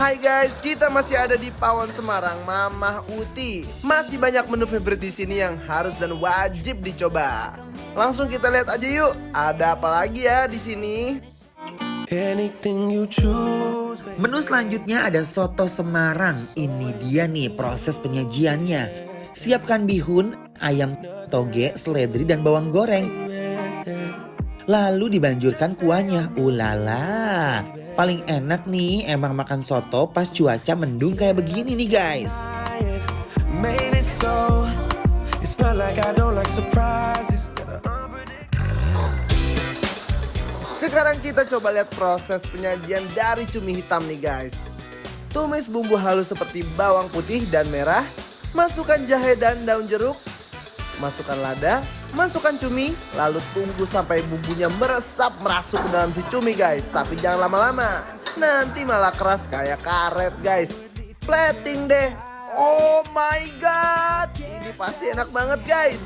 Hai guys, kita masih ada di Pawon Semarang, Mamah Uti. Masih banyak menu favorit di sini yang harus dan wajib dicoba. Langsung kita lihat aja yuk, ada apa lagi ya di sini? Menu selanjutnya ada soto Semarang. Ini dia nih proses penyajiannya. Siapkan bihun, ayam toge, seledri, dan bawang goreng. Lalu dibanjurkan kuahnya. Ulala. Paling enak nih emang makan soto pas cuaca mendung kayak begini nih guys. Sekarang kita coba lihat proses penyajian dari cumi hitam nih guys. Tumis bumbu halus seperti bawang putih dan merah. Masukkan jahe dan daun jeruk. Masukkan lada, masukkan cumi, lalu tunggu sampai bumbunya meresap merasuk ke dalam si cumi guys. Tapi jangan lama-lama, nanti malah keras kayak karet guys. Plating deh. Oh my god, ini pasti enak banget guys.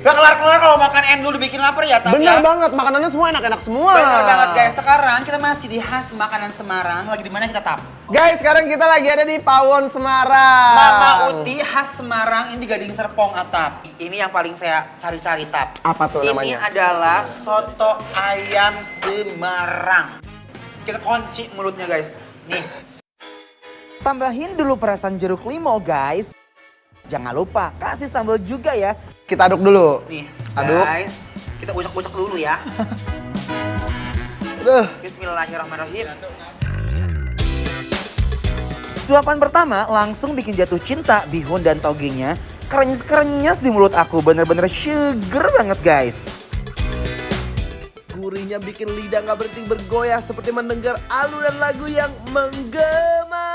Gak kelar-kelar kalau makan endul dibikin lapar ya, Tam. Bener Ya? banget, makanannya semua enak-enak semua. Bener banget guys, sekarang kita masih di khas makanan Semarang. Lagi di mana kita, Tam? Guys, sekarang kita lagi ada di Pawon Semarang. Mama Uti khas Semarang, ini di Gading Serpong, Atap. Ini yang paling saya cari-cari, Tap. Apa tuh Ini namanya? adalah soto ayam Semarang. Kita kunci mulutnya guys. Nih. Tambahin dulu perasan jeruk limau guys. Jangan lupa kasih sambal juga ya. Kita aduk dulu. Nih, Aduk. guys. Kita ucek-ucek dulu ya. Aduh. Bismillahirrahmanirrahim. Suapan pertama langsung bikin jatuh cinta bihun dan togenya. Krenyes-krenyes di mulut aku, bener-bener sugar banget guys. Gurihnya bikin lidah nggak berhenti bergoyah seperti mendengar alunan lagu yang menggema.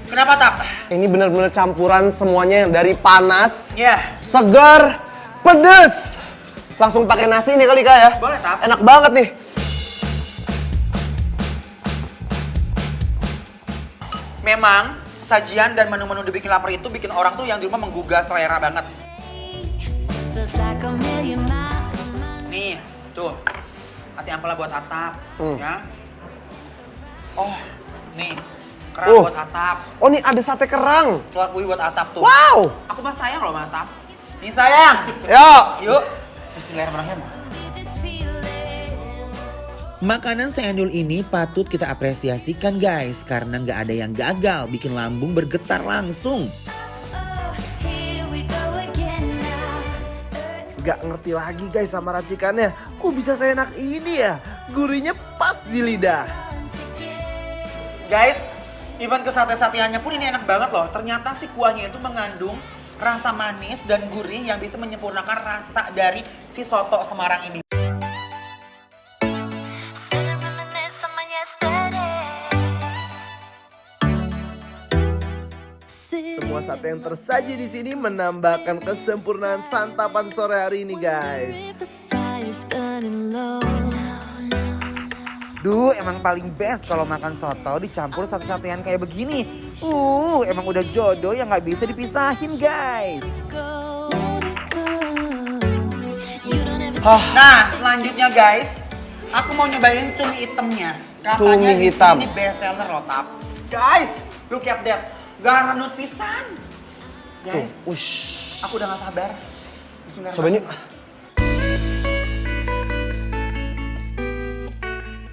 Kenapa, Tap? Ini bener-bener campuran semuanya dari panas, Ya, segar, pedes. Langsung pakai nasi nih kali Kak ya. boleh, Tap. Enak banget nih. Memang sajian dan menu-menu dibikin lapar itu bikin orang tuh yang di rumah menggugah selera banget. Nih, tuh. Hati ampela buat Atap, ya. Oh, nih. Kerang buat Atap. Oh nih ada sate kerang. Telur puyuh buat Atap tuh. Wow. Aku mah sayang loh sama Atap. Nih sayang. Yuk. Yuk. Bismillahirrahmanirrahim. Makanan seendul ini patut kita apresiasikan guys. Karena nggak ada yang gagal bikin lambung bergetar langsung. Gak ngerti lagi guys sama racikannya. Kok bisa seenak ini ya? Gurihnya pas di lidah. Guys, even ke sate-sateannya pun ini enak banget loh. Ternyata si kuahnya itu mengandung rasa manis dan gurih yang bisa menyempurnakan rasa dari si soto Semarang ini. Semua sate yang tersaji di sini menambahkan kesempurnaan santapan sore hari ini guys. Duh, emang paling best kalau makan soto dicampur sate-satean kayak begini. Emang udah jodoh yang nggak bisa dipisahin guys. Nah, selanjutnya guys, aku mau nyobain cumi hitamnya. Katanya Cumi hitam. Ini best seller loh, Tap. Guys, look at that. Garanut pisan. Guys, Ush. aku udah gak sabar. Cobain yuk.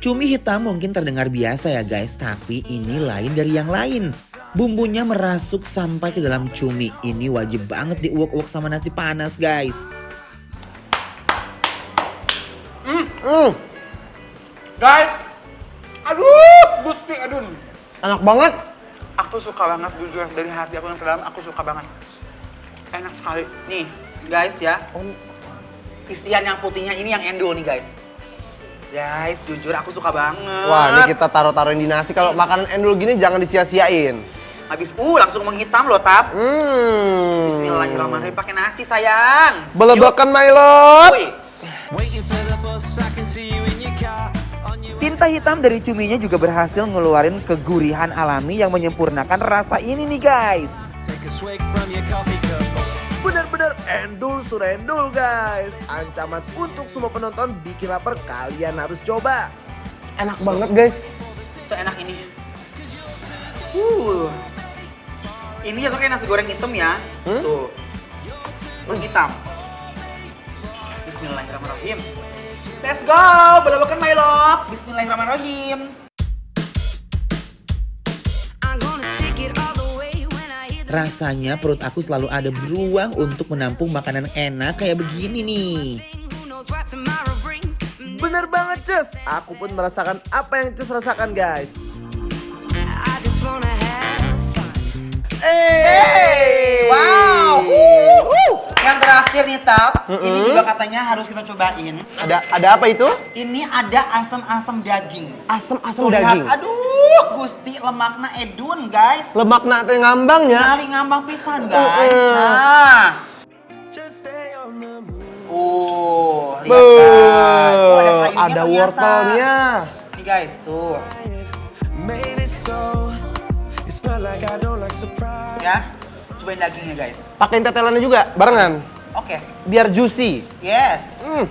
Cumi hitam mungkin terdengar biasa ya guys, tapi ini lain dari yang lain. Bumbunya merasuk sampai ke dalam cumi. Ini wajib banget diuak-uak sama nasi panas guys. Guys, aduh, gusti, aduh. Enak banget. Aku suka banget, jujur dari hati aku yang terdalam, aku suka banget. Enak sekali. Nih, guys ya. Isian yang putihnya ini yang endul nih guys. Guys, jujur aku suka banget. Wah ini kita taruh-taruhin di nasi. Kalau makanan endul gini jangan disia-siain. Habis, langsung menghitam loh, Tap. Bismillahirrahmanirrahim, pakai nasi sayang. Belebakan my love. Wih. Tinta hitam dari cuminya juga berhasil ngeluarin kegurihan alami yang menyempurnakan rasa ini nih guys. Bener-bener endul surendul guys. Ancaman untuk semua penonton bikin lapar, kalian harus coba. Enak banget guys. Seenak ini. Ini jatuh kayak nasi goreng hitam ya. Tuh. Goreng hitam. Bismillahirrahmanirrahim. Let's go, balabakan my love. Bismillahirrahmanirrahim. Rasanya perut aku selalu ada beruang untuk menampung makanan enak kayak begini nih. Bener banget Cus, aku pun merasakan apa yang Cus rasakan guys. Hey, wow. Yang terakhir nih Tap, ini juga katanya harus kita cobain. Ada apa itu? Ini ada asam-asam daging. Asam-asam Tuh, lihat. daging. Aduh, Gusti lemakna edun guys. Lemak nak teh ngambangnya. Kali ngambang pisan guys. Nah. Lihat kan. Tuh, ada sayurnya Ada ternyata. wortelnya. Nih guys, tuh. Ya, cobain dagingnya guys. Pakein tetelannya juga barengan. Oke, Biar juicy. yes. Hmm.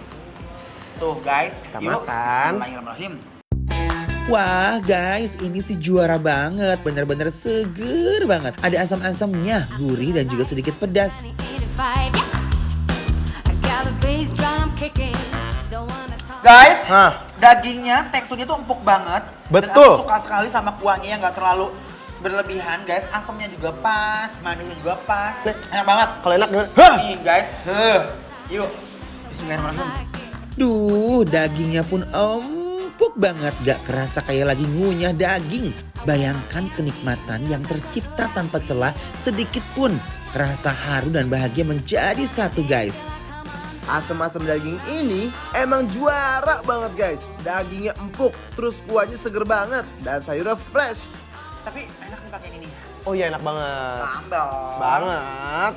Tuh guys, Kita yuk. makan. Bismillahirrahmanirrahim. Wah guys, ini sih juara banget. Bener-bener seger banget. Ada asam-asamnya, gurih dan juga sedikit pedas. Guys, Hah. dagingnya teksturnya tuh empuk banget. Dan Betul. aku suka sekali sama kuahnya yang nggak terlalu berlebihan guys. Asamnya juga pas, manisnya juga pas. Enak banget. Kalau enak gimana? Hah. Nih guys, yuk. Bismillahirrahmanirrahim. Duh, dagingnya pun empuk banget. Gak kerasa kayak lagi ngunyah daging. Bayangkan kenikmatan yang tercipta tanpa celah sedikit pun. Rasa haru dan bahagia menjadi satu guys. Asam-asam daging ini emang juara banget guys. Dagingnya empuk, terus kuahnya seger banget dan sayurnya fresh. Tapi enak nih pakai ini. Oh iya enak banget. Sambal. Banget.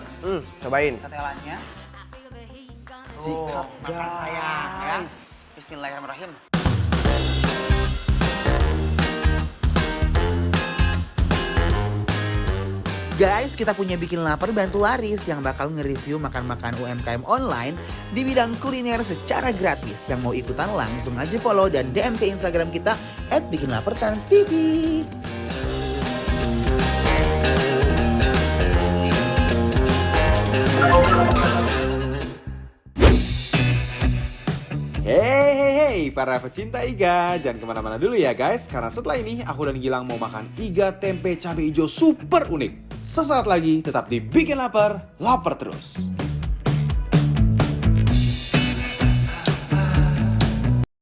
Cobain. Tetelannya. Sikat Makan sayang ya. guys. Bismillahirrahmanirrahim. Guys, kita punya Bikin Lapar Bantu Laris yang bakal nge-review makan-makan UMKM online di bidang kuliner secara gratis. Yang mau ikutan langsung aja follow dan DM ke Instagram kita @bikinlapertransTV. Hey, para pecinta iga, jangan kemana-mana dulu ya guys. Karena setelah ini aku dan Gilang mau makan iga tempe cabai hijau super unik. Sesaat lagi tetap di Bikin Lapar, lapar terus.